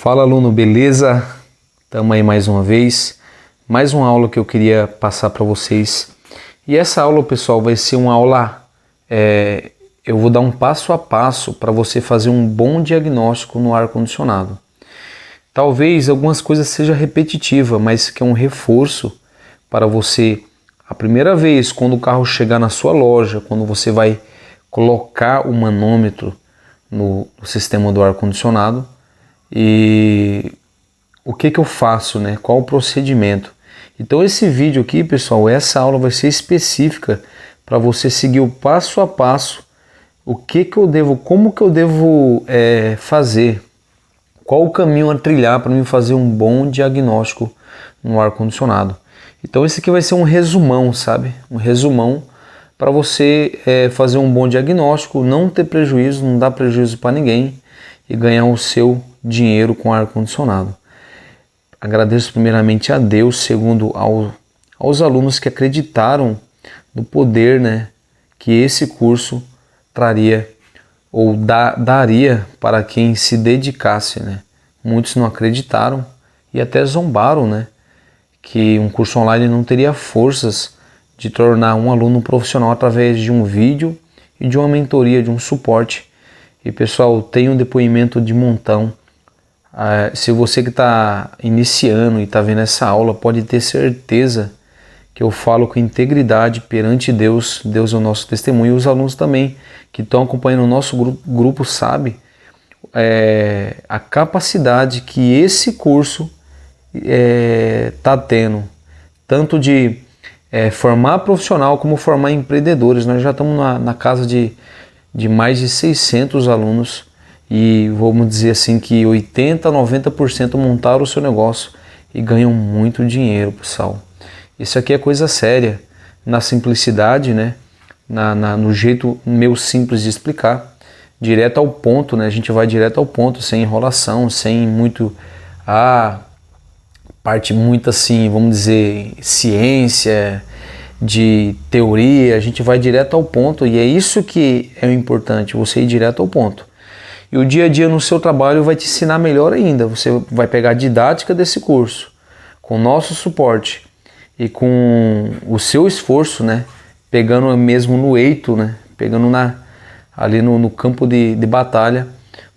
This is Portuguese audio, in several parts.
Fala, aluno, beleza? Estamos aí mais uma vez, mais uma aula que eu queria passar para vocês. E essa aula, pessoal, vai ser uma aula, eu vou dar um passo a passo para você fazer um bom diagnóstico no ar-condicionado. Talvez algumas coisas sejam repetitivas, mas que é um reforço para você, a primeira vez, quando o carro chegar na sua loja, quando você vai colocar o manômetro no sistema do ar-condicionado. E o que eu faço, né? Qual o procedimento? Então esse vídeo aqui, pessoal, essa aula vai ser específica para você seguir o passo a passo, como que eu devo fazer, qual o caminho a trilhar para mim fazer um bom diagnóstico no ar-condicionado. Então esse aqui vai ser um resumão, sabe? Um resumão para você fazer um bom diagnóstico, não ter prejuízo, não dar prejuízo para ninguém e ganhar o seu dinheiro com ar-condicionado. Agradeço primeiramente a Deus, segundo aos alunos que acreditaram no poder, né, que esse curso traria ou daria para quem se dedicasse, né? Muitos não acreditaram e até zombaram, né, que um curso online não teria forças de tornar um aluno profissional através de um vídeo e de uma mentoria, de um suporte. E pessoal, tem um depoimento de montão. Se você que está iniciando e está vendo essa aula, pode ter certeza que eu falo com integridade perante Deus. Deus é o nosso testemunho. E os alunos também que estão acompanhando o nosso grupo sabem a capacidade que esse curso está tendo, tanto de formar profissional como formar empreendedores. Nós já estamos na casa de mais de 600 alunos e vamos dizer assim que 80% a 90% montaram o seu negócio e ganham muito dinheiro, pessoal. Isso aqui é coisa séria, na simplicidade, né? No jeito meu simples de explicar, direto ao ponto, né? A gente vai direto ao ponto, sem enrolação, sem muito parte muito assim, vamos dizer, ciência, de teoria. A gente vai direto ao ponto e é isso que é o importante, você ir direto ao ponto. E o dia a dia no seu trabalho vai te ensinar melhor ainda. Você vai pegar a didática desse curso, com o nosso suporte e com o seu esforço, né? Pegando mesmo no eito, né? Pegando ali no campo de batalha,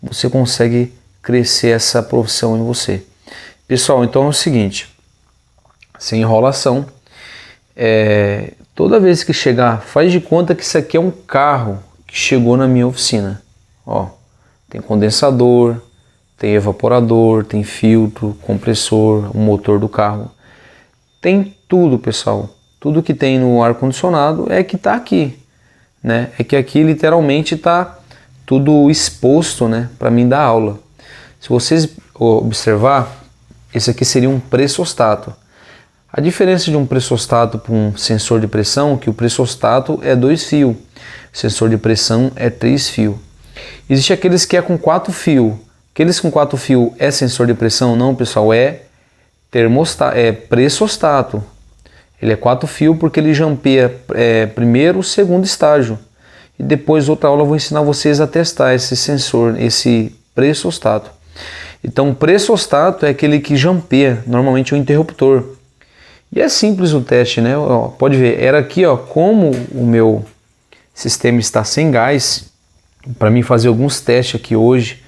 você consegue crescer essa profissão em você. Pessoal, então é o seguinte, sem enrolação, toda vez que chegar, faz de conta que isso aqui é um carro que chegou na minha oficina. Ó, tem condensador, tem evaporador, tem filtro, compressor, o motor do carro. Tem tudo, pessoal. Tudo que tem no ar-condicionado é que está aqui, né? É que aqui literalmente está tudo exposto, né, para mim dar aula. Se vocês observar, esse aqui seria um pressostato. A diferença de um pressostato para um sensor de pressão é que o pressostato é 2 fios, o sensor de pressão é 3 fios. Existe aqueles que é com 4 fios. Aqueles com 4 fios é sensor de pressão? Não, pessoal, é pressostato. Ele é 4 fios porque ele jampeia primeiro o segundo estágio. E depois, outra aula, eu vou ensinar vocês a testar esse sensor, esse pressostato. Então, o pressostato é aquele que jampeia, normalmente é um interruptor. E é simples o teste, né? Ó, pode ver, era aqui, ó, como o meu sistema está sem gás, para mim fazer alguns testes aqui hoje,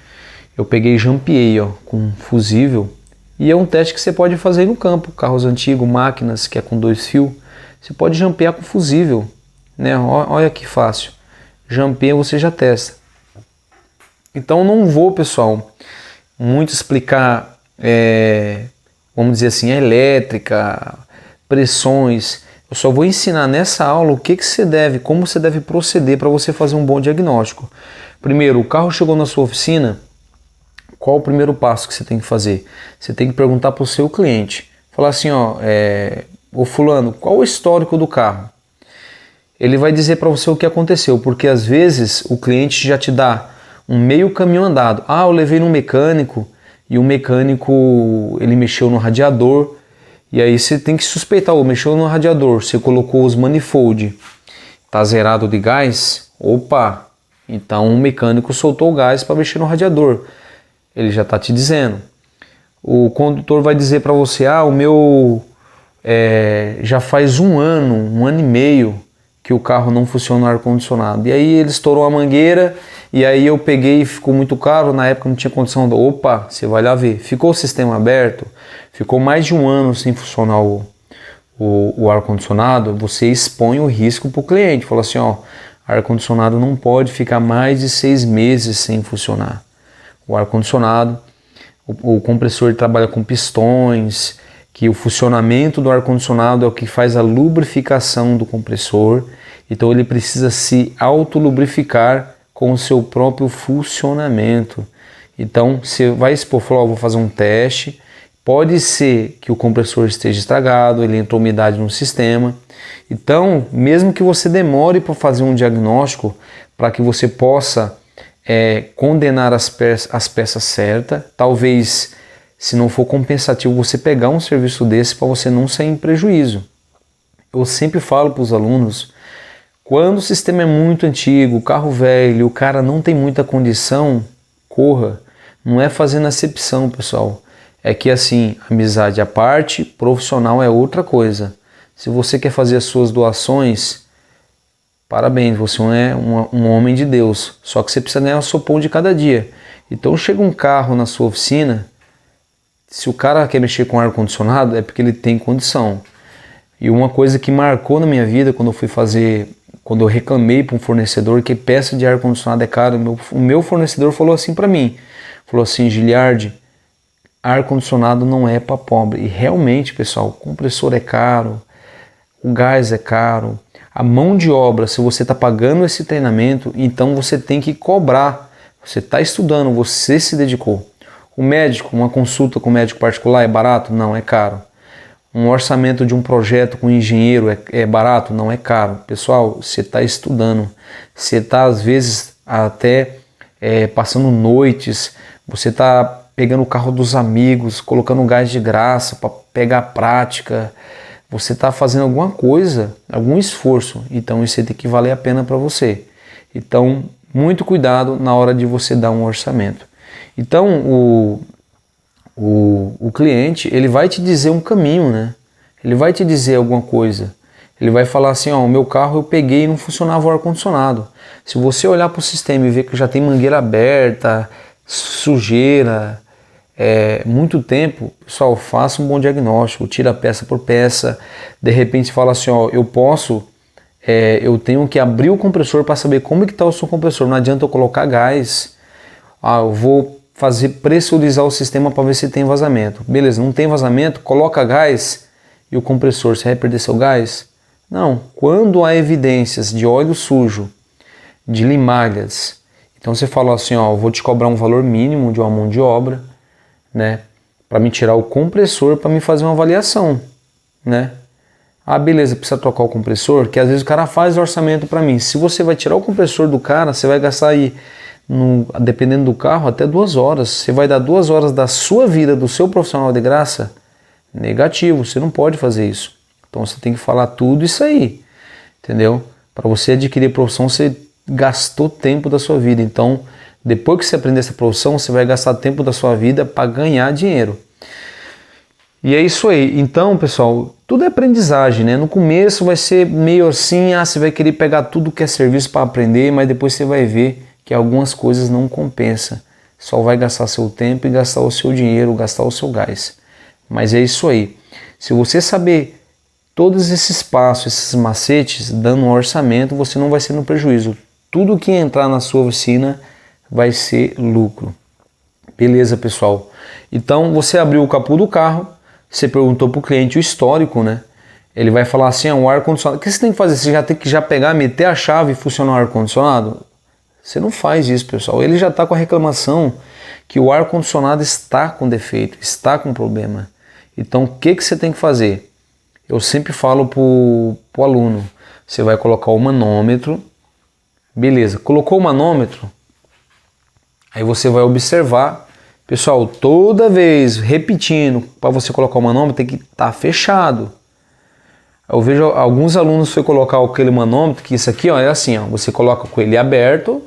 eu peguei e jampeei, ó, com fusível. E é um teste que você pode fazer no campo, carros antigos, máquinas que é com 2 fios, você pode jampear com fusível, né? Olha que fácil. Jampeia, você já testa. Então não vou, pessoal, muito explicar, vamos dizer assim, a elétrica, pressões. Eu só vou ensinar nessa aula como você deve proceder para você fazer um bom diagnóstico. Primeiro, o carro chegou na sua oficina, qual o primeiro passo que você tem que fazer? Você tem que perguntar para o seu cliente, falar assim, ó, ô fulano, qual o histórico do carro? Ele vai dizer para você o que aconteceu, porque às vezes o cliente já te dá um meio caminho andado. Ah, eu levei no mecânico e o mecânico ele mexeu no radiador. E aí você tem que suspeitar, mexeu no radiador, você colocou os manifold, tá zerado de gás, opa, então o mecânico soltou o gás para mexer no radiador. Ele já está te dizendo. o condutor vai dizer para você, o meu já faz um ano e meio que o carro não funciona no ar-condicionado. E aí ele estourou a mangueira, e aí eu peguei e ficou muito caro, na época não tinha condição. Opa, você vai lá ver. Ficou o sistema aberto, ficou mais de um ano sem funcionar o ar-condicionado, você expõe o risco para o cliente. Fala assim, ar-condicionado não pode ficar mais de 6 meses sem funcionar. O ar-condicionado, o compressor trabalha com pistões, que o funcionamento do ar-condicionado é o que faz a lubrificação do compressor, então ele precisa se autolubrificar com o seu próprio funcionamento. Então você vai expor, vou fazer um teste, pode ser que o compressor esteja estragado, ele entrou umidade no sistema, então mesmo que você demore para fazer um diagnóstico, para que você possa condenar as peças certas, talvez se não for compensativo você pegar um serviço desse para você não sair em prejuízo. Eu sempre falo para os alunos, quando o sistema é muito antigo, o carro velho, o cara não tem muita condição, corra. Não é fazendo acepção, pessoal. É que assim, amizade à parte, profissional é outra coisa. Se você quer fazer as suas doações, parabéns, você é um homem de Deus. Só que você precisa ganhar o seu pão de cada dia. Então chega um carro na sua oficina, se o cara quer mexer com ar-condicionado, é porque ele tem condição. E uma coisa que marcou na minha vida, quando eu reclamei para um fornecedor que peça de ar-condicionado é caro, o meu fornecedor falou assim para mim, falou assim, Giliardi, ar-condicionado não é para pobre. E realmente, pessoal, o compressor é caro, o gás é caro, a mão de obra, se você está pagando esse treinamento, então você tem que cobrar. Você está estudando, você se dedicou. O médico, uma consulta com o médico particular é barato? Não, é caro. Um orçamento de um projeto com um engenheiro é barato? Não, é caro. Pessoal, você está estudando, você está às vezes até passando noites, você está pegando o carro dos amigos, colocando gás de graça para pegar a prática, você está fazendo alguma coisa, algum esforço, então isso tem que valer a pena para você. Então, muito cuidado na hora de você dar um orçamento. Então o cliente, ele vai te dizer um caminho, né? Ele vai te dizer alguma coisa. Ele vai falar assim, o meu carro eu peguei e não funcionava o ar-condicionado. Se você olhar para o sistema e ver que já tem mangueira aberta, sujeira, muito tempo, pessoal, faça um bom diagnóstico, tira peça por peça. De repente fala assim, eu tenho que abrir o compressor para saber como que está o seu compressor. Não adianta eu colocar gás. Eu vou pressurizar o sistema para ver se tem vazamento. Beleza, não tem vazamento, coloca gás e o compressor, você vai perder seu gás? Não, quando há evidências de óleo sujo, de limalhas, então você fala assim, eu vou te cobrar um valor mínimo de uma mão de obra, né, para me tirar o compressor, para me fazer uma avaliação, né? Beleza, precisa trocar o compressor, que às vezes o cara faz orçamento para mim. Se você vai tirar o compressor do cara, você vai gastar aí, dependendo do carro, até 2 horas. Você vai dar 2 horas da sua vida, do seu profissional de graça? Negativo, você não pode fazer isso. Então você tem que falar tudo isso aí, entendeu? Para você adquirir profissão, você gastou tempo da sua vida. Então, depois que você aprender essa profissão, você vai gastar tempo da sua vida para ganhar dinheiro. E é isso aí. Então, pessoal, tudo é aprendizagem, né? No começo vai ser meio assim, você vai querer pegar tudo que é serviço para aprender, mas depois você vai ver que algumas coisas não compensa. Só vai gastar seu tempo e gastar o seu dinheiro, gastar o seu gás. Mas é isso aí. Se você saber todos esses passos, esses macetes, dando um orçamento, você não vai ser no prejuízo. Tudo que entrar na sua oficina vai ser lucro. Beleza, pessoal? Então, você abriu o capô do carro, você perguntou para o cliente o histórico, né? Ele vai falar assim, o ar-condicionado. O que você tem que fazer? Você já tem que pegar, meter a chave e funcionar o ar-condicionado? Você não faz isso, pessoal. Ele já está com a reclamação que o ar-condicionado está com defeito, está com problema. Então, o que você tem que fazer? Eu sempre falo para o aluno, você vai colocar o manômetro, beleza, colocou o manômetro, aí você vai observar, pessoal, toda vez, repetindo, para você colocar o manômetro tem que estar fechado. Eu vejo alguns alunos foi colocar aquele manômetro, que isso aqui é assim, você coloca com ele aberto,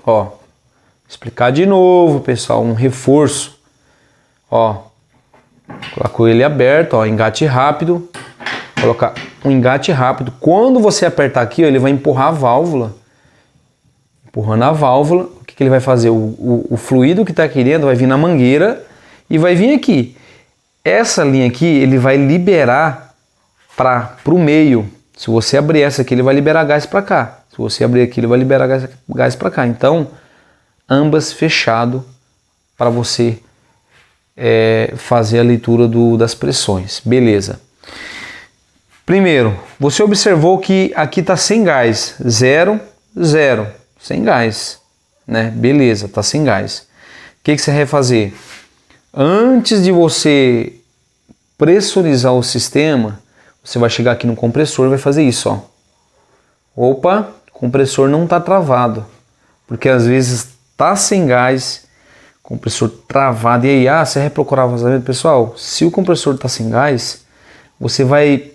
explicar de novo, pessoal, um reforço, Colocou ele aberto, ó, engate rápido. Colocar um engate rápido. Quando você apertar aqui, ó, ele vai empurrar a válvula. Empurrando a válvula, o que ele vai fazer? O fluido que está aqui dentro vai vir na mangueira e vai vir aqui. Essa linha aqui, ele vai liberar para o meio. Se você abrir essa aqui, ele vai liberar gás para cá. Se você abrir aqui, ele vai liberar gás para cá. Então, ambas fechado para você fazer a leitura das pressões. Beleza. Primeiro, você observou que aqui está sem gás. 0, 0. Sem gás. Né? Beleza, está sem gás. O que você vai fazer? Antes de você pressurizar o sistema, você vai chegar aqui no compressor e vai fazer isso, ó. Opa, o compressor não está travado, porque às vezes está sem gás, compressor travado, e aí, você vai procurar vazamento. Pessoal, se o compressor está sem gás, você vai,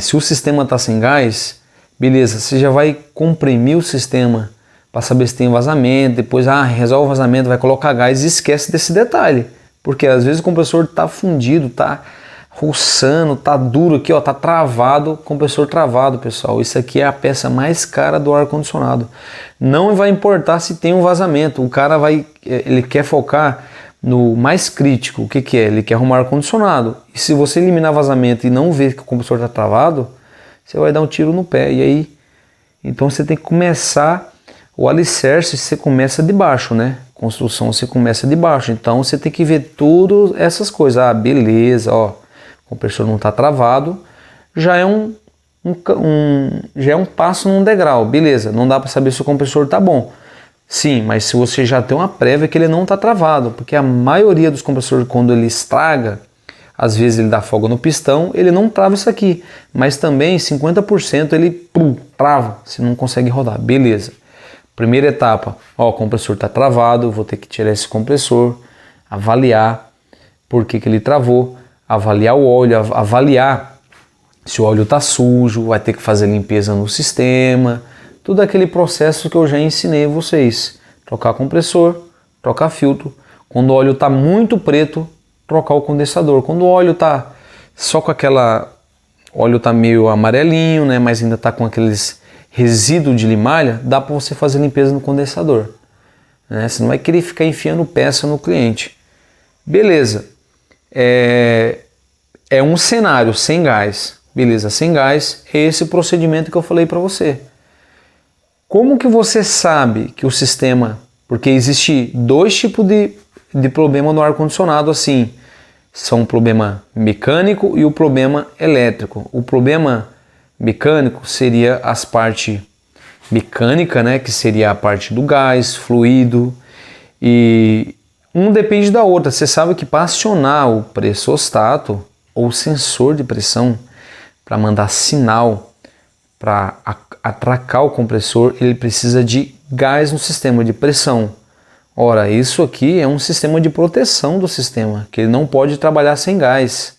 se o sistema está sem gás, beleza, você já vai comprimir o sistema para saber se tem vazamento, depois resolve o vazamento, vai colocar gás e esquece desse detalhe, porque às vezes o compressor está fundido, está roçando, tá duro aqui, ó, tá travado, compressor travado, pessoal. Isso aqui é a peça mais cara do ar-condicionado. Não vai importar se tem um vazamento, o cara ele quer focar no mais crítico. O que que é? Ele quer arrumar ar-condicionado. E se você eliminar vazamento e não ver que o compressor tá travado, você vai dar um tiro no pé. E aí, então você tem que começar o alicerce, você começa de baixo, né? Construção você começa de baixo. Então você tem que ver tudo essas coisas. Beleza, ó. O compressor não está travado, já é um passo num degrau, beleza, não dá para saber se o compressor está bom. Sim, mas se você já tem uma prévia que ele não está travado, porque a maioria dos compressores, quando ele estraga, às vezes ele dá folga no pistão, ele não trava isso aqui, mas também 50% ele trava, você não consegue rodar, beleza. Primeira etapa, ó, o compressor está travado, vou ter que tirar esse compressor, avaliar por que ele travou, avaliar o óleo, avaliar se o óleo está sujo, vai ter que fazer limpeza no sistema, tudo aquele processo que eu já ensinei vocês. Trocar compressor, trocar filtro. Quando o óleo está muito preto, trocar o condensador. Quando o óleo está só com o óleo está meio amarelinho, né, mas ainda está com aqueles resíduos de limalha, dá para você fazer limpeza no condensador. Né? Você não vai querer ficar enfiando peça no cliente. Beleza. É um cenário sem gás, beleza, sem gás, é esse procedimento que eu falei para você. Como que você sabe que o sistema, porque existe dois tipos de problema no ar-condicionado assim, são o problema mecânico e o problema elétrico. O problema mecânico seria as partes mecânica, né, que seria a parte do gás, fluido, e um depende da outra. Você sabe que para acionar o pressostato ou sensor de pressão, para mandar sinal, para atracar o compressor, ele precisa de gás no sistema de pressão. Ora, isso aqui é um sistema de proteção do sistema, que ele não pode trabalhar sem gás.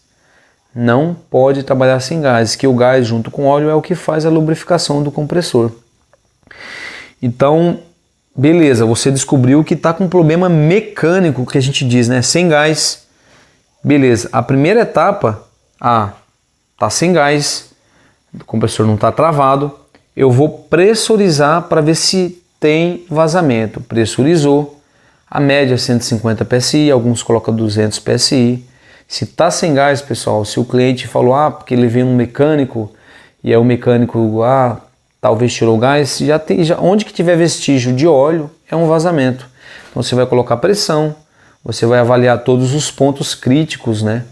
Não pode trabalhar sem gás, que o gás junto com o óleo é o que faz a lubrificação do compressor. Então, beleza, você descobriu que está com um problema mecânico, que a gente diz, né? Sem gás. Beleza, a primeira etapa, tá sem gás, o compressor não está travado, eu vou pressurizar para ver se tem vazamento. Pressurizou, a média é 150 PSI, alguns colocam 200 PSI. Se está sem gás, pessoal, se o cliente falou, porque ele veio um mecânico, e aí o mecânico, talvez tirou o gás, onde que tiver vestígio de óleo é um vazamento. Então você vai colocar pressão, você vai avaliar todos os pontos críticos, né?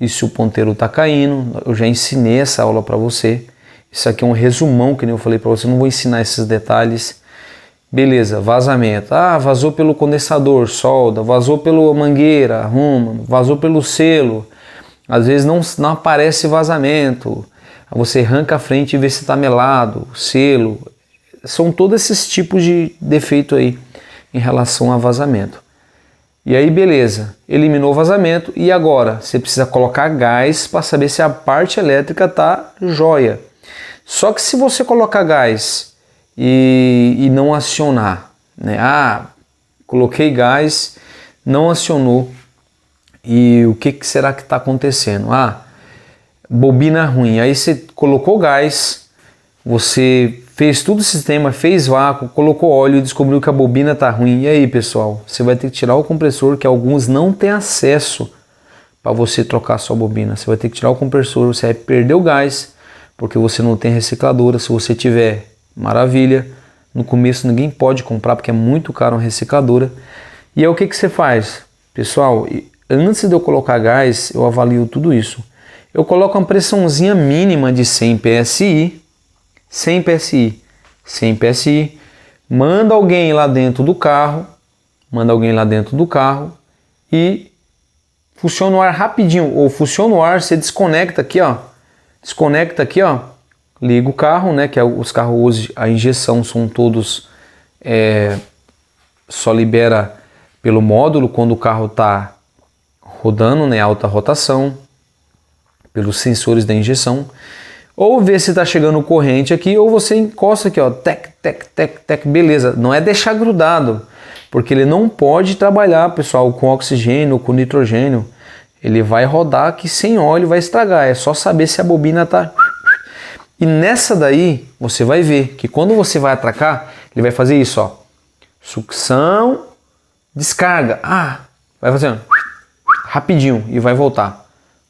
E se o ponteiro está caindo, eu já ensinei essa aula para você. Isso aqui é um resumão, que nem eu falei para você, não vou ensinar esses detalhes. Beleza, vazamento. Vazou pelo condensador, solda, vazou pela mangueira, arruma, vazou pelo selo. Às vezes não aparece vazamento. Você arranca a frente e vê se está melado, selo. São todos esses tipos de defeito aí em relação a vazamento. E aí beleza, eliminou o vazamento e agora você precisa colocar gás para saber se a parte elétrica está jóia. Só que se você colocar gás e não acionar, né? Coloquei gás, não acionou, E o que será que está acontecendo? Bobina ruim. Aí você colocou gás, você fez tudo o sistema, fez vácuo, colocou óleo e descobriu que a bobina está ruim. E aí, pessoal, você vai ter que tirar o compressor, que alguns não têm acesso para você trocar a sua bobina. Você vai ter que tirar o compressor, você vai perder o gás, porque você não tem recicladora. Se você tiver, maravilha. No começo ninguém pode comprar, porque é muito caro uma recicladora. E aí o que você faz? Pessoal, antes de eu colocar gás, eu avalio tudo isso. Eu coloco uma pressãozinha mínima de 100 PSI, 100 PSI, 100 PSI, manda alguém lá dentro do carro, e funciona o ar rapidinho, ou funciona o ar, você desconecta aqui, liga o carro, né, que os carros hoje, a injeção são todos, só libera pelo módulo quando o carro está rodando, né, alta rotação, pelos sensores da injeção, ou vê se está chegando corrente aqui, ou você encosta aqui, tec, beleza, não é deixar grudado, porque ele não pode trabalhar, pessoal, com oxigênio ou com nitrogênio, ele vai rodar aqui sem óleo, vai estragar, é só saber se a bobina está... E nessa daí, você vai ver que quando você vai atracar, ele vai fazer isso, sucção, descarga, vai fazendo rapidinho e vai voltar.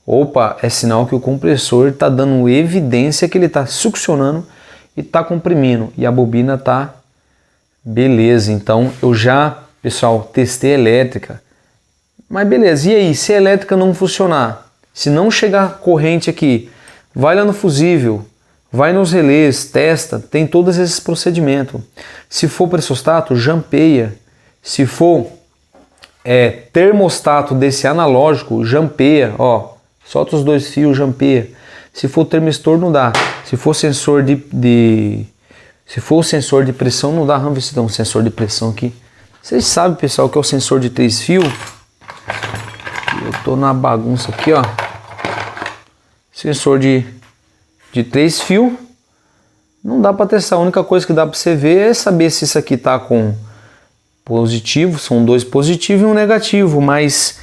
Opa, é sinal que o compressor está dando evidência que ele está succionando e está comprimindo. E a bobina está beleza. Então eu já, pessoal, testei elétrica. Mas beleza, e aí, se a elétrica não funcionar? Se não chegar corrente aqui, vai lá no fusível, vai nos relés, testa, tem todos esses procedimentos. Se for pressostato, jampeia. Se for termostato desse analógico, jampeia, solta os 2 fios, jampeia. Se for termistor, não dá. Se for sensor se for sensor de pressão, não dá. Vamos ver se dá um sensor de pressão aqui. Vocês sabem, pessoal, que é o sensor de 3 fios. Eu tô na bagunça aqui, Sensor de 3 fios. Não dá para testar. A única coisa que dá para você ver é saber se isso aqui tá com positivo, são 2 positivos e um negativo, mas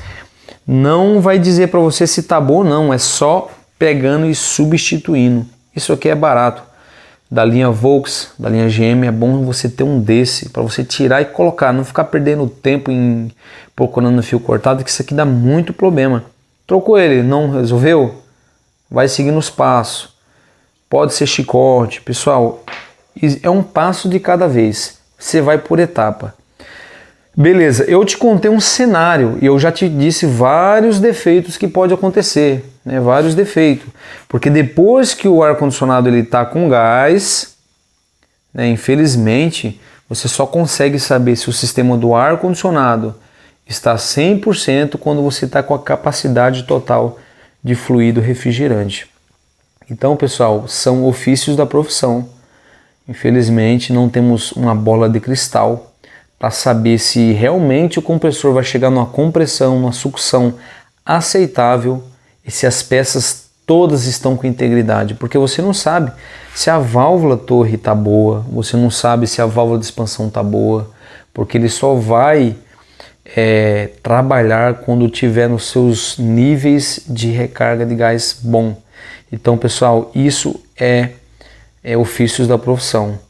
não vai dizer para você se tá bom ou não, é só pegando e substituindo. Isso aqui é barato. Da linha Volks, da linha GM, é bom você ter um desse para você tirar e colocar, não ficar perdendo tempo em procurando fio cortado, que isso aqui dá muito problema. Trocou ele, não resolveu? Vai seguindo os passos. Pode ser chicote, pessoal, é um passo de cada vez, você vai por etapa. Beleza, eu te contei um cenário e eu já te disse vários defeitos que pode acontecer, né? Vários defeitos, porque depois que o ar-condicionado ele está com gás, né, infelizmente, você só consegue saber se o sistema do ar-condicionado está 100% quando você está com a capacidade total de fluido refrigerante. Então, pessoal, são ofícios da profissão. Infelizmente, não temos uma bola de cristal para saber se realmente o compressor vai chegar numa compressão, numa sucção aceitável e se as peças todas estão com integridade, porque você não sabe se a válvula torre está boa, você não sabe se a válvula de expansão está boa, porque ele só vai trabalhar quando tiver nos seus níveis de recarga de gás bom. Então, pessoal, isso é ofícios da profissão,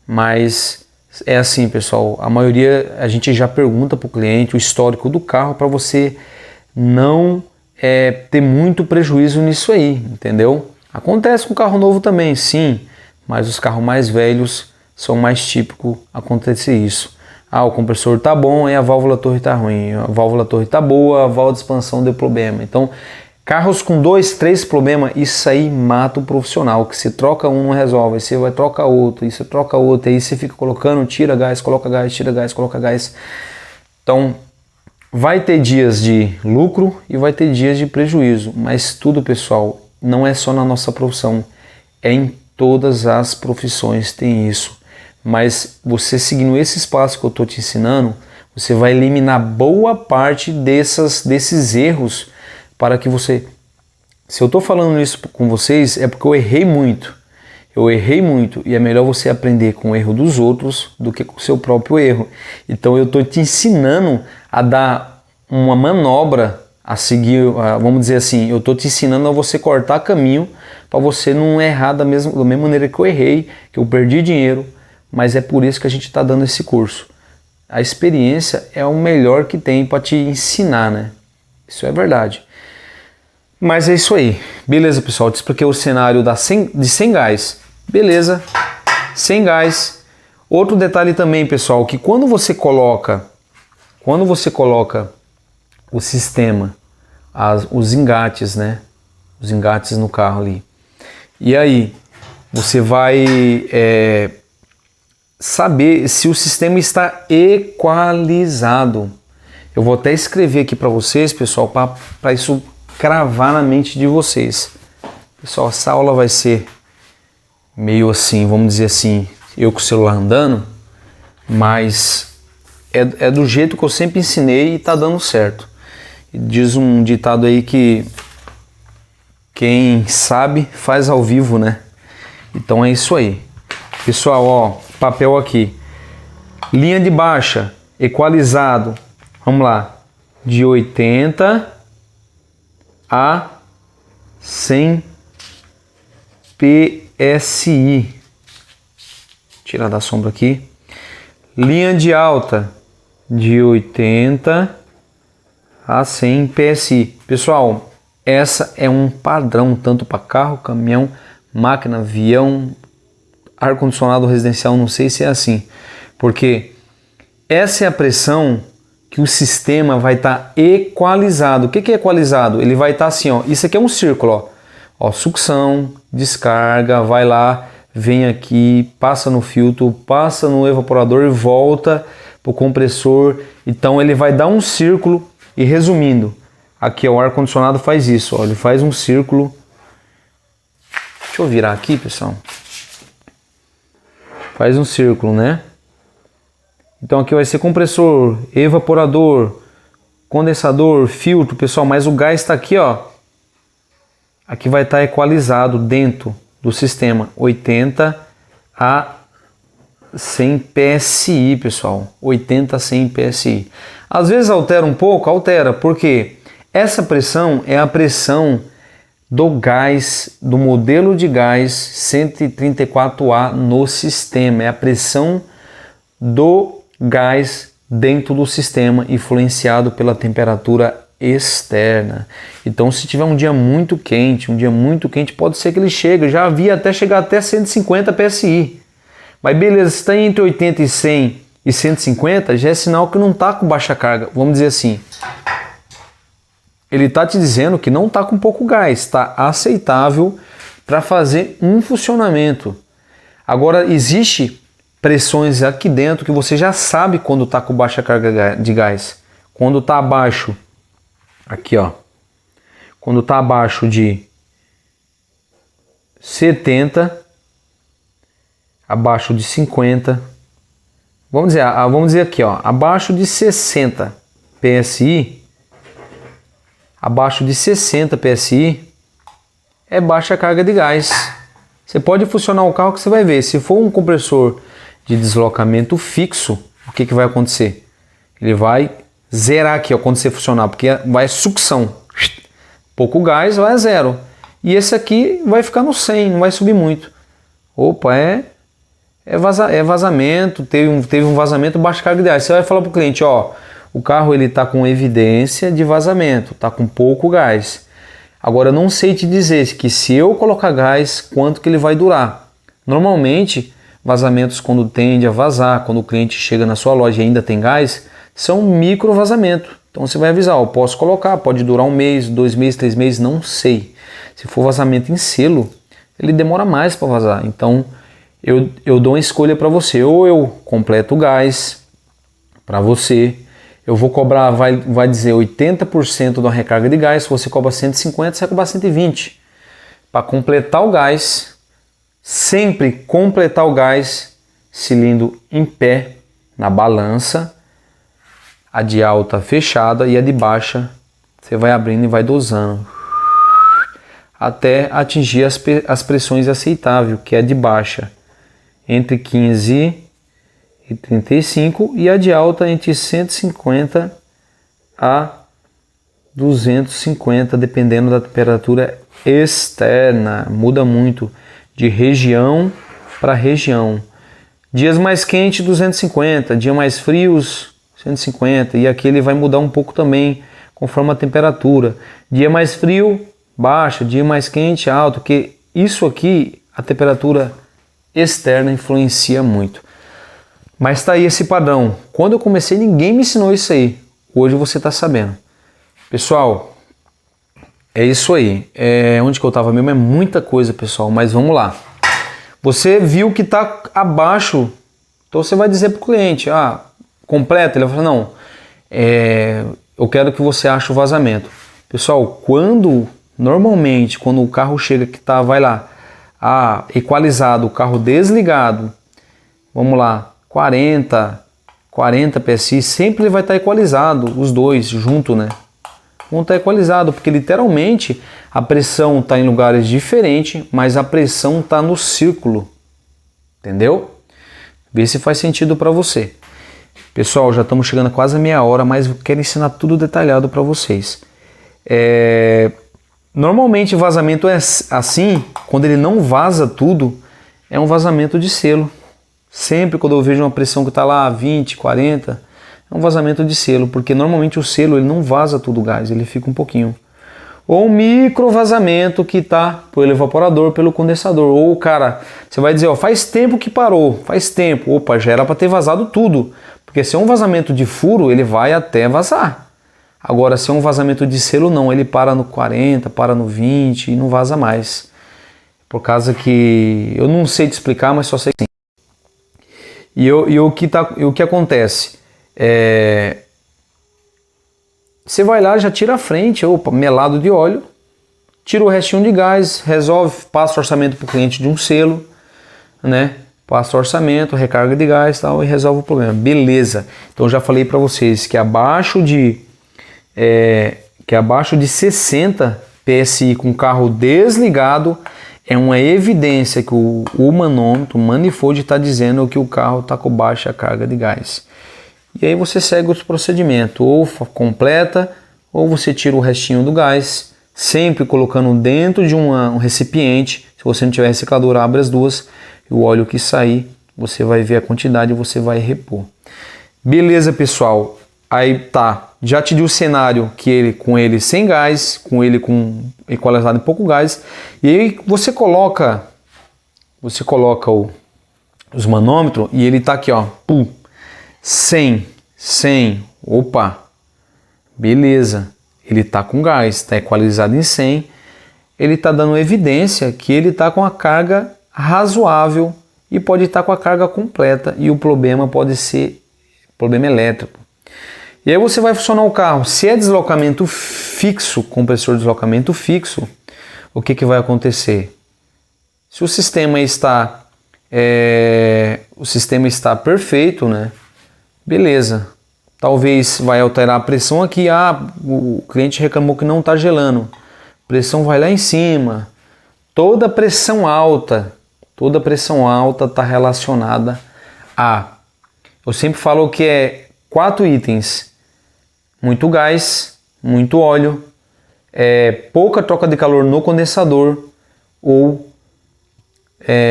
mas é assim, pessoal, a maioria a gente já pergunta para o cliente o histórico do carro para você não ter muito prejuízo nisso aí, entendeu? Acontece com carro novo também, sim, mas os carros mais velhos são mais típicos acontecer isso. O compressor tá bom e a válvula torre tá ruim, a válvula torre tá boa, a válvula de expansão deu problema. Então, carros com 2, 3 problemas, isso aí mata o profissional, que você troca um, não resolve, aí você vai trocar outro, aí você troca outro, aí você fica colocando, tira gás, coloca gás, tira gás, coloca gás. Então, vai ter dias de lucro e vai ter dias de prejuízo, mas tudo, pessoal, não é só na nossa profissão, é em todas as profissões tem isso. Mas você seguindo esses passos que eu estou te ensinando, você vai eliminar boa parte desses erros para que você... Se eu estou falando isso com vocês é porque eu errei muito. Eu errei muito e é melhor você aprender com o erro dos outros do que com o seu próprio erro. Então eu estou te ensinando a dar uma manobra a seguir, vamos dizer assim, eu estou te ensinando a você cortar caminho para você não errar da mesma maneira que eu errei, que eu perdi dinheiro, mas é por isso que a gente está dando esse curso. A experiência é o melhor que tem para te ensinar, né? Isso é verdade. Mas é isso aí. Beleza, pessoal? Te expliquei o cenário de 100 gás. Beleza, 100 gás. Outro detalhe também, pessoal, que quando você coloca o sistema, os engates, né? Os engates no carro ali. E aí, você vai saber se o sistema está equalizado. Eu vou até escrever aqui para vocês, pessoal, para isso cravar na mente de vocês. Pessoal, essa aula vai ser meio assim, vamos dizer assim, eu com o celular andando, mas é do jeito que eu sempre ensinei e tá dando certo. Diz um ditado aí que quem sabe faz ao vivo, né? Então é isso aí. Pessoal, ó, papel aqui. Linha de baixa, equalizado. Vamos lá. De 80 a 100 PSI. Tirar da sombra aqui. Linha de alta de 80 a 100 PSI. Pessoal, essa é um padrão tanto para carro, caminhão, máquina, avião, ar-condicionado residencial, não sei se é assim. Porque essa é a pressão que o sistema vai estar equalizado. O que é equalizado? Ele vai estar assim, ó. Isso aqui é um círculo, ó. Sucção, descarga, vai lá, vem aqui, passa no filtro, passa no evaporador e volta para o compressor. Então ele vai dar um círculo e resumindo, aqui ó, o ar-condicionado faz isso, ó, ele faz um círculo. Deixa eu virar aqui, pessoal. Faz um círculo, né? Então aqui vai ser compressor, evaporador, condensador, filtro, pessoal, mas o gás está aqui, ó. Aqui vai estar equalizado dentro do sistema, 80 a 100 PSI, pessoal. 80 a 100 PSI. Às vezes altera um pouco, altera, porque essa pressão é a pressão do gás, do modelo de gás 134A no sistema. É a pressão do gás dentro do sistema, influenciado pela temperatura externa. Então, se tiver um dia muito quente, pode ser que ele chegue. Já havia até chegar até 150 PSI. Mas beleza, se está entre 80 e 100 e 150, já é sinal que não está com baixa carga. Vamos dizer assim, ele está te dizendo que não está com pouco gás, está aceitável para fazer um funcionamento. Agora, existe pressões aqui dentro que você já sabe quando está com baixa carga de gás. Quando está abaixo, aqui ó, quando está abaixo de 70, abaixo de 50, vamos dizer aqui ó, abaixo de 60 PSI, abaixo de 60 PSI é baixa carga de gás. Você pode funcionar o carro que você vai ver. Se for um compressor de deslocamento fixo, o que vai acontecer? Ele vai zerar aqui ó, quando você funcionar, porque vai sucção, pouco gás vai a zero, e esse aqui vai ficar no 100, não vai subir muito. Opa, é vazamento, teve um vazamento, baixa carga de gás. Você vai falar para o cliente, ó, o carro ele está com evidência de vazamento, está com pouco gás. Agora eu não sei te dizer que se eu colocar gás, quanto que ele vai durar. Normalmente, vazamentos quando tende a vazar, quando o cliente chega na sua loja e ainda tem gás, são micro vazamento. Então você vai avisar, ó, posso colocar, pode durar 1 mês, 2 meses, 3 meses, não sei. Se for vazamento em selo, ele demora mais para vazar. Então eu dou uma escolha para você, ou eu completo o gás para você, eu vou cobrar, vai dizer 80% da recarga de gás, se você cobra 150, você vai cobrar 120. Para completar o gás, sempre completar o gás, cilindro em pé, na balança, a de alta fechada e a de baixa, você vai abrindo e vai dosando, até atingir as pressões aceitáveis, que é a de baixa, entre 15 e 35, e a de alta entre 150 a 250, dependendo da temperatura externa. Muda muito de região para região. Dias mais quentes, 250. Dias mais frios, 150. E aqui ele vai mudar um pouco também, conforme a temperatura. Dia mais frio, baixo. Dia mais quente, alto. Porque isso aqui, a temperatura externa influencia muito. Mas está aí esse padrão. Quando eu comecei, ninguém me ensinou isso aí. Hoje você está sabendo. Pessoal, é isso aí. Onde que eu estava mesmo? É muita coisa, pessoal. Mas vamos lá. Você viu que está abaixo. Então você vai dizer para o cliente, completo. Ele vai falar, não, eu quero que você ache o vazamento. Pessoal, normalmente, quando o carro chega que está, vai lá, equalizado, o carro desligado, vamos lá, 40 PSI, sempre ele vai estar equalizado, os dois junto, né? Vão estar equalizado, porque literalmente a pressão está em lugares diferentes, mas a pressão está no círculo, entendeu? Vê se faz sentido para você. Pessoal, já estamos chegando a quase meia hora, mas eu quero ensinar tudo detalhado para vocês. Normalmente vazamento é assim, quando ele não vaza tudo, é um vazamento de selo. Sempre quando eu vejo uma pressão que está lá 20, 40, é um vazamento de selo, porque normalmente o selo ele não vaza tudo o gás, ele fica um pouquinho. Ou um micro vazamento que está pelo evaporador, pelo condensador. Ou cara, você vai dizer, faz tempo que parou, faz tempo. Opa, já era para ter vazado tudo, porque se é um vazamento de furo, ele vai até vazar. Agora, se é um vazamento de selo, não, ele para no 40, para no 20 e não vaza mais. Por causa que eu não sei te explicar, mas só sei que sim. E o que acontece? Você vai lá, já tira a frente, melado de óleo, tira o restinho de gás, resolve, passa o orçamento para o cliente de um selo, né? Passa o orçamento, recarga de gás tal, e resolve o problema. Beleza. Então já falei para vocês que abaixo de 60 PSI com o carro desligado é uma evidência que o manômetro, o manifold está dizendo que o carro está com baixa carga de gás. E aí você segue os procedimentos, ou completa, ou você tira o restinho do gás, sempre colocando dentro de um recipiente. Se você não tiver reciclador, abre as duas, e o óleo que sair, você vai ver a quantidade e você vai repor. Beleza, pessoal? Aí tá, já te dei o cenário que com ele sem gás, com ele com equalizado em pouco gás, e aí você coloca os manômetros e ele tá aqui, 100, opa, beleza, ele tá com gás, tá equalizado em 100, ele tá dando evidência que ele tá com a carga razoável e pode estar com a carga completa, e o problema pode ser problema elétrico. E aí você vai funcionar o carro. Se é deslocamento fixo, compressor de deslocamento fixo, o que vai acontecer? Se o sistema está perfeito, né? Beleza. Talvez vai alterar a pressão aqui. O cliente reclamou que não está gelando. A pressão vai lá em cima. Toda pressão alta está relacionada a... Eu sempre falo que é 4 itens. Muito gás, muito óleo, pouca troca de calor no condensador, ou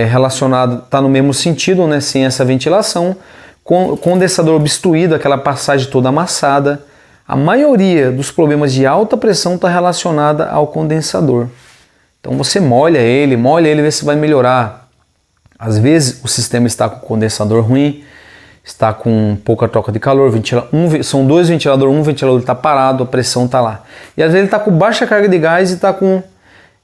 relacionado, está no mesmo sentido, né, sem essa ventilação, condensador obstruído, aquela passagem toda amassada. A maioria dos problemas de alta pressão está relacionada ao condensador. Então você molha ele, vê se vai melhorar. Às vezes o sistema está com condensador ruim, está com pouca troca de calor, são 2 ventiladores, um ventilador está parado, a pressão está lá. E às vezes ele está com baixa carga de gás e está com...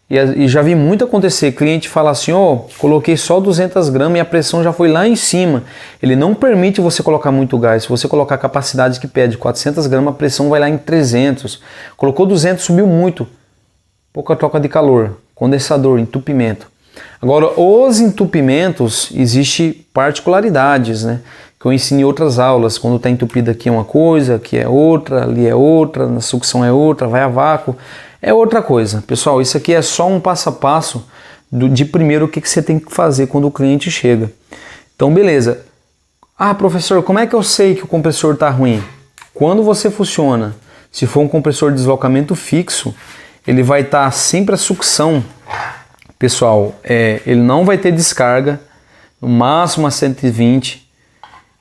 E já vi muito acontecer, cliente fala assim, coloquei só 200 gramas e a pressão já foi lá em cima. Ele não permite você colocar muito gás. Se você colocar a capacidade que pede, 400 gramas, a pressão vai lá em 300. Colocou 200, subiu muito. Pouca troca de calor, condensador, entupimento. Agora, os entupimentos, existem particularidades, né? Que eu ensino em outras aulas. Quando está entupido aqui é uma coisa, aqui é outra, ali é outra, na sucção é outra, vai a vácuo, é outra coisa. Pessoal, isso aqui é só um passo a passo de primeiro o que você tem que fazer quando o cliente chega. Então, beleza. Professor, como é que eu sei que o compressor está ruim? Quando você funciona, Se for um compressor de deslocamento fixo, ele vai estar sempre a sucção, pessoal, ele não vai ter descarga, no máximo a 120,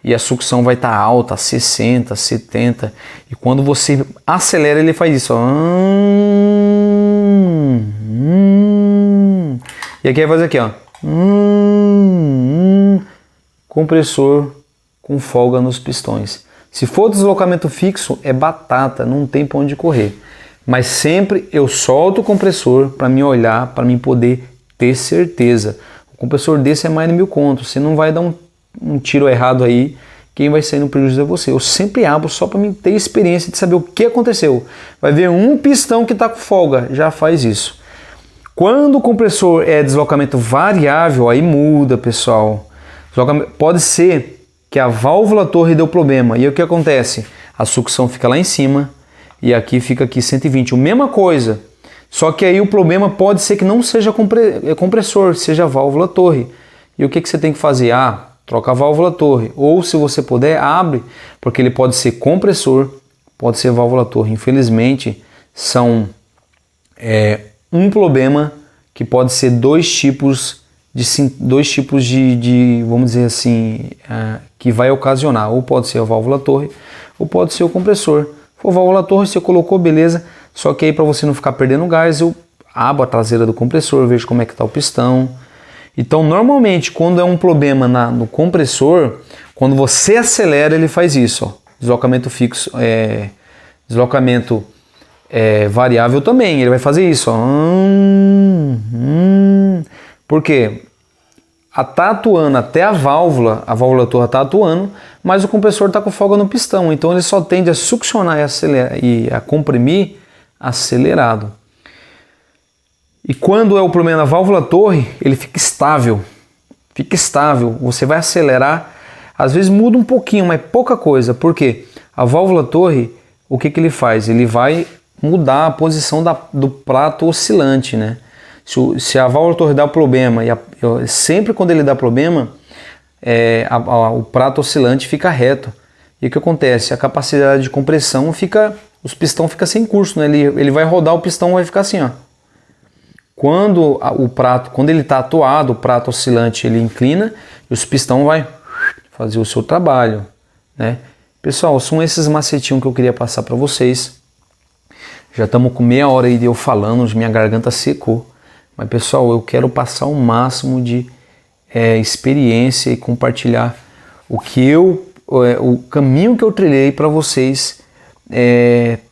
e a sucção vai estar alta, a 60, 70, e quando você acelera ele faz isso, ó. E aqui vai fazer aqui, ó. Compressor com folga nos pistões. Se for deslocamento fixo, é batata, não tem pra onde correr. Mas sempre eu solto o compressor para me olhar, para mim poder ter certeza. O compressor desse é mais de 1000 conto. Você não vai dar um tiro errado aí, quem vai sair no prejuízo é você. Eu sempre abro só para mim ter experiência de saber o que aconteceu. Vai ver um pistão que está com folga, já faz isso. Quando o compressor é deslocamento variável, aí muda, pessoal. Pode ser que a válvula torre deu problema. E aí o que acontece? A sucção fica lá em cima e aqui fica aqui 120. A mesma coisa. Só que aí o problema pode ser que não seja compressor, seja a válvula torre. E o que você tem que fazer? Troca a válvula torre. Ou se você puder, abre, porque ele pode ser compressor, pode ser válvula torre. Infelizmente, são um problema que pode ser dois tipos de vamos dizer assim, que vai ocasionar. Ou pode ser a válvula torre, ou pode ser o compressor. Se for válvula torre, você colocou, beleza. Só que aí para você não ficar perdendo gás, eu abro a traseira do compressor, vejo como é que está o pistão. Então, normalmente, quando é um problema no compressor, quando você acelera, ele faz isso, ó. Deslocamento fixo, deslocamento variável também, ele vai fazer isso, ó. Por quê? Tá atuando até a válvula torre está atuando, mas o compressor está com folga no pistão, então ele só tende a succionar e a comprimir acelerado. E quando é o problema da válvula torre, ele fica estável, você vai acelerar, às vezes muda um pouquinho, mas pouca coisa, porque a válvula torre, o que ele faz? Ele vai mudar a posição do prato oscilante, né? Se a válvula torre dá problema, sempre quando ele dá problema, o prato oscilante fica reto. E o que acontece? A capacidade de compressão os pistões ficam sem curso, né? Ele vai rodar, o pistão vai ficar assim, ó. Quando ele está atuado, o prato oscilante ele inclina e os pistões vai fazer o seu trabalho, né? Pessoal, são esses macetinhos que eu queria passar para vocês. Já estamos com meia hora aí de eu falando, minha garganta secou. Mas pessoal, eu quero passar o máximo de experiência e compartilhar o caminho que eu trilhei para vocês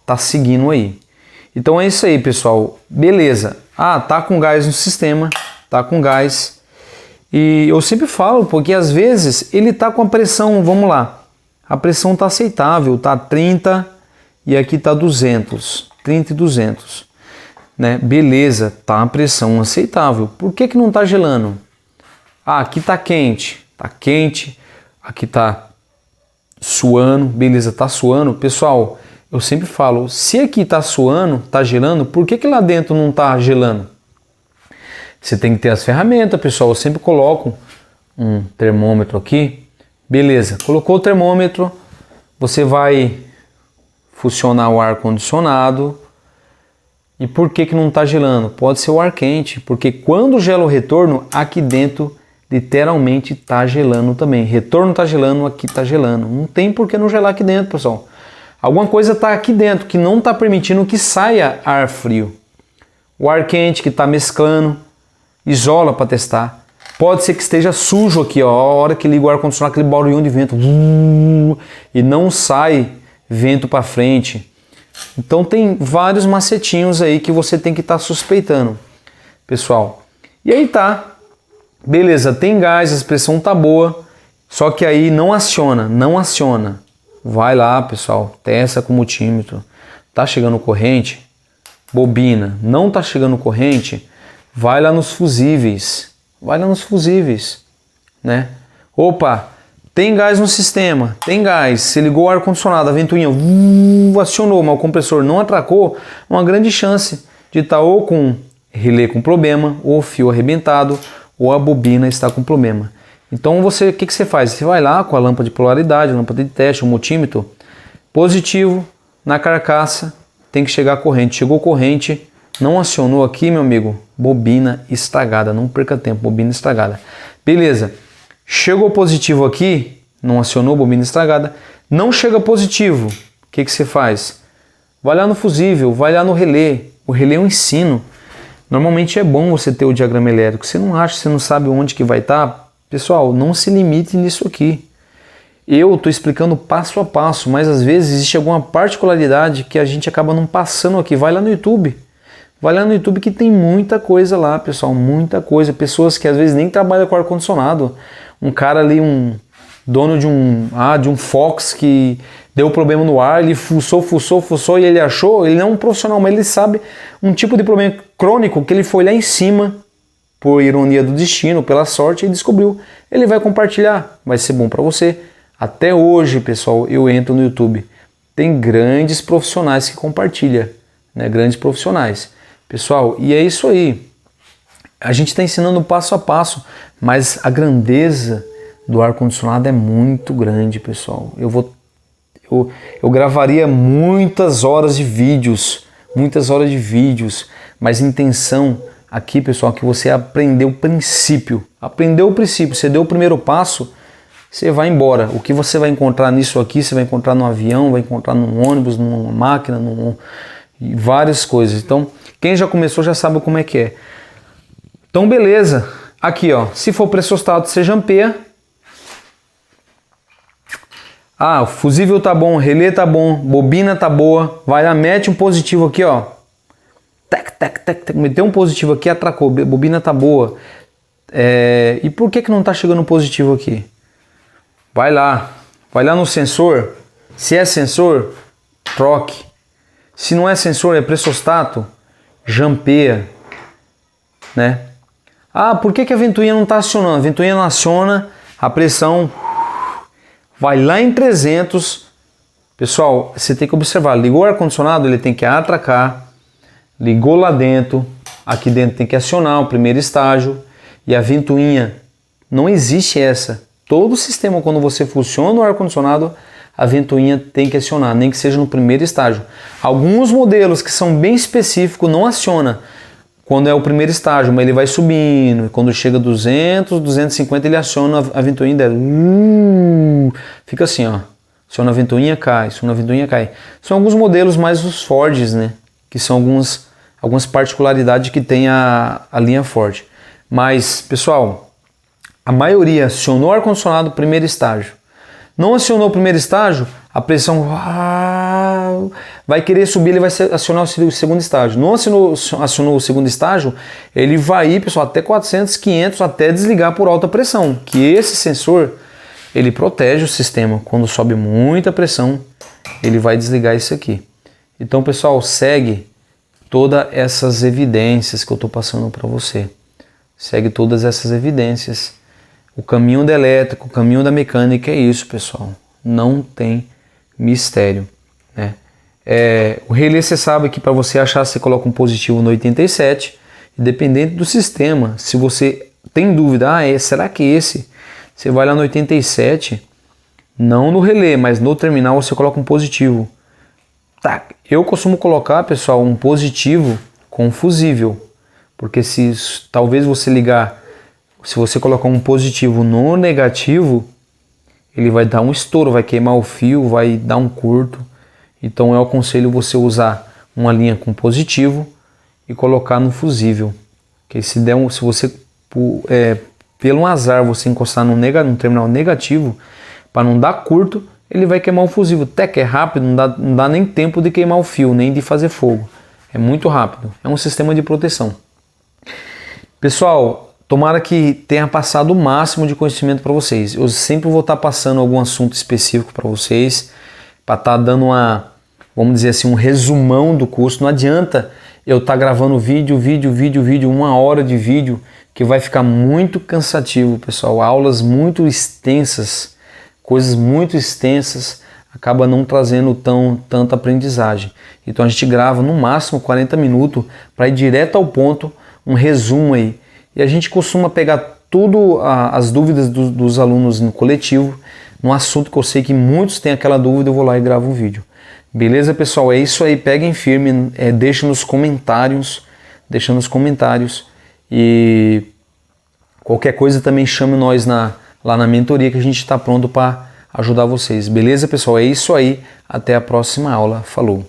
tá seguindo aí. Então é isso aí, pessoal. Beleza. Tá com gás no sistema, tá com gás. E eu sempre falo, porque às vezes ele tá com a pressão, vamos lá. A pressão tá aceitável, tá 30 e aqui tá 200, 30 e 200, né? Beleza, tá a pressão aceitável. Por que não tá gelando? Aqui tá quente, aqui tá suando, beleza, tá suando. Pessoal, eu sempre falo, se aqui tá suando, tá gelando, por que lá dentro não tá gelando? Você tem que ter as ferramentas, pessoal. Eu sempre coloco um termômetro aqui. Beleza, colocou o termômetro, você vai funcionar o ar-condicionado. E por que não tá gelando? Pode ser o ar quente, porque quando gela o retorno, aqui dentro literalmente tá gelando também. Retorno tá gelando, aqui tá gelando. Não tem por que não gelar aqui dentro, pessoal. Alguma coisa está aqui dentro que não está permitindo que saia ar frio. O ar quente que está mesclando, isola para testar. Pode ser que esteja sujo aqui, ó, a hora que liga o ar-condicionado, aquele barulhão de vento. E não sai vento para frente. Então tem vários macetinhos aí que você tem que estar suspeitando, pessoal. E aí tá. Beleza, tem gás, a pressão tá boa. Só que aí não aciona. Vai lá, pessoal, testa com o multímetro. Tá chegando corrente? Bobina. Não tá chegando corrente? Vai lá nos fusíveis. Né? Opa, tem gás no sistema. Tem gás. Você ligou o ar-condicionado, a ventoinha acionou, mas o compressor não atracou. Uma grande chance de estar ou com relé com problema, ou fio arrebentado, ou a bobina está com problema. Então o que você faz? Você vai lá com a lâmpada de polaridade, a lâmpada de teste, o multímetro positivo na carcaça, tem que chegar a corrente. Chegou corrente, não acionou aqui, meu amigo, bobina estragada, não perca tempo, bobina estragada. Beleza, chegou positivo aqui, não acionou, bobina estragada, não chega positivo, o que você faz? Vai lá no fusível, vai lá no relé, o relé eu ensino. Normalmente é bom você ter o diagrama elétrico, você não acha, você não sabe onde que vai estar, pessoal, não se limite nisso aqui. Eu estou explicando passo a passo, mas às vezes existe alguma particularidade que a gente acaba não passando aqui, vai lá no YouTube. Vai lá no YouTube que tem muita coisa lá, pessoal, muita coisa. Pessoas que às vezes nem trabalham com ar-condicionado. Um cara ali, um dono de um Fox que deu problema no ar, ele fuçou e ele achou, ele não é um profissional, mas ele sabe um tipo de problema crônico que ele foi lá em cima, por ironia do destino, pela sorte, e descobriu. Ele vai compartilhar, vai ser bom para você. Até hoje, pessoal, eu entro no YouTube. Tem grandes profissionais que compartilham, né? Grandes profissionais. Pessoal, e é isso aí. A gente está ensinando passo a passo, mas a grandeza do ar-condicionado é muito grande, pessoal. Eu gravaria muitas horas de vídeos, mas a intenção aqui, pessoal, é que você aprendeu o princípio. Você deu o primeiro passo, você vai embora. O que você vai encontrar nisso aqui, você vai encontrar no avião, vai encontrar num ônibus, numa máquina, várias coisas. Então, quem já começou já sabe como é que é. Então, beleza. Aqui, ó, se for pressostato, você jampeia. Ah, o fusível tá bom, relé tá bom, bobina tá boa. Vai lá, mete um positivo aqui, ó. Meteu um positivo aqui, atracou. Bobina tá boa. E por que não tá chegando positivo aqui? Vai lá no sensor. Se é sensor, troque. Se não é sensor, é pressostato, jampeia, né? Ah, por que a ventoinha não está acionando? A ventoinha não aciona, a pressão vai lá em 300. Pessoal, você tem que observar, ligou o ar-condicionado, ele tem que atracar, ligou lá dentro, aqui dentro tem que acionar o primeiro estágio, e a ventoinha, não existe essa. Todo sistema, quando você funciona o ar-condicionado, a ventoinha tem que acionar, nem que seja no primeiro estágio. Alguns modelos que são bem específicos não aciona quando é o primeiro estágio, mas ele vai subindo. Quando chega a 200, 250, ele aciona a ventoinha dela. Fica assim, ó. Aciona a ventoinha, cai, aciona a ventoinha, cai. São alguns modelos mais os Fords, né? Que são algumas particularidades que tem a linha Ford. Mas, pessoal, a maioria acionou o ar-condicionado primeiro estágio. Não acionou o primeiro estágio, a pressão vai querer subir, ele vai acionar o segundo estágio. Não acionou o segundo estágio, ele vai ir, pessoal, até 400, 500, até desligar por alta pressão. Que esse sensor, ele protege o sistema. Quando sobe muita pressão, ele vai desligar isso aqui. Então, pessoal, segue todas essas evidências que eu estou passando para você. Segue todas essas evidências. O caminho da elétrica, o caminho da mecânica é isso, pessoal. Não tem mistério, né? O relé, você sabe que para você achar, você coloca um positivo no 87. Independente do sistema, se você tem dúvida, será que esse? Você vai lá no 87, não no relé, mas no terminal você coloca um positivo. Tá, eu costumo colocar, pessoal, um positivo com fusível. Porque talvez você ligar... Se você colocar um positivo no negativo, ele vai dar um estouro, vai queimar o fio, vai dar um curto. Então eu aconselho você usar uma linha com positivo e colocar no fusível. Que se você, pelo azar, você encostar num terminal negativo, para não dar curto, ele vai queimar o fusível. Até que é rápido, não dá nem tempo de queimar o fio, nem de fazer fogo. É muito rápido, é um sistema de proteção. Pessoal, tomara que tenha passado o máximo de conhecimento para vocês. Eu sempre vou estar passando algum assunto específico para vocês, para estar dando vamos dizer assim, um resumão do curso. Não adianta eu estar gravando vídeo, 1 hora de vídeo, que vai ficar muito cansativo, pessoal. Aulas muito extensas, coisas muito extensas, acaba não trazendo tanta aprendizagem. Então a gente grava no máximo 40 minutos para ir direto ao ponto, um resumo aí. E a gente costuma pegar tudo as dúvidas dos alunos no coletivo, num assunto que eu sei que muitos têm aquela dúvida, eu vou lá e gravo um vídeo. Beleza, pessoal? É isso aí, peguem firme, deixa nos comentários, e qualquer coisa também chame nós lá na mentoria que a gente está pronto para ajudar vocês. Beleza, pessoal? É isso aí, até a próxima aula. Falou!